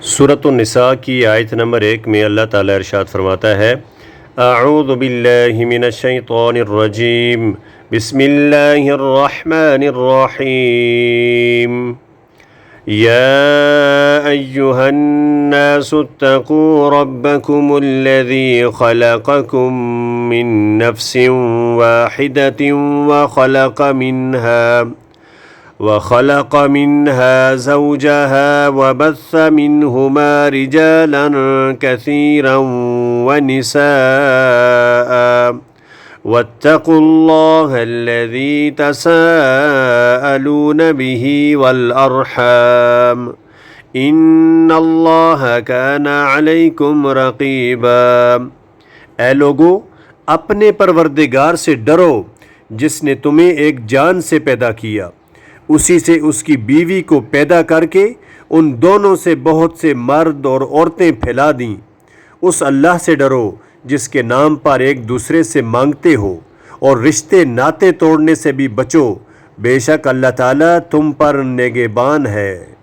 सूरत-उन-निसा की आयत नंबर 1 में अल्लाह ताला इरशाद फरमाता है, अऊज़ु बिल्लाहि मिनश्शैतानिर्रजीम, बिस्मिल्लाहिर्रहमानिर्रहीम। या अय्युहन्नासुत्तक़ू रब्बकुमुल्लज़ी खलक़कुम मिन नफ्सिन वाहिदतिन वखलक़ मिन्हा ज़ौजहा वबस्स मिन्हुमा रिजालन कसीरन वनिसाअ वत्तक़ुल्लाहल्लज़ी तसाअलून बिही वल अर्हम इन्नल्लाह कान अलैकुम रक़ीबा। ऐ लोगो, अपने परवरदिगार से डरो जिसने तुम्हें एक जान से पैदा किया, उसी से उसकी बीवी को पैदा करके उन दोनों से बहुत से मर्द और औरतें फैला दीं। उस अल्लाह से डरो जिसके नाम पर एक दूसरे से मांगते हो, और रिश्ते नाते तोड़ने से भी बचो। बेशक अल्लाह ताला तुम पर निगहबान है।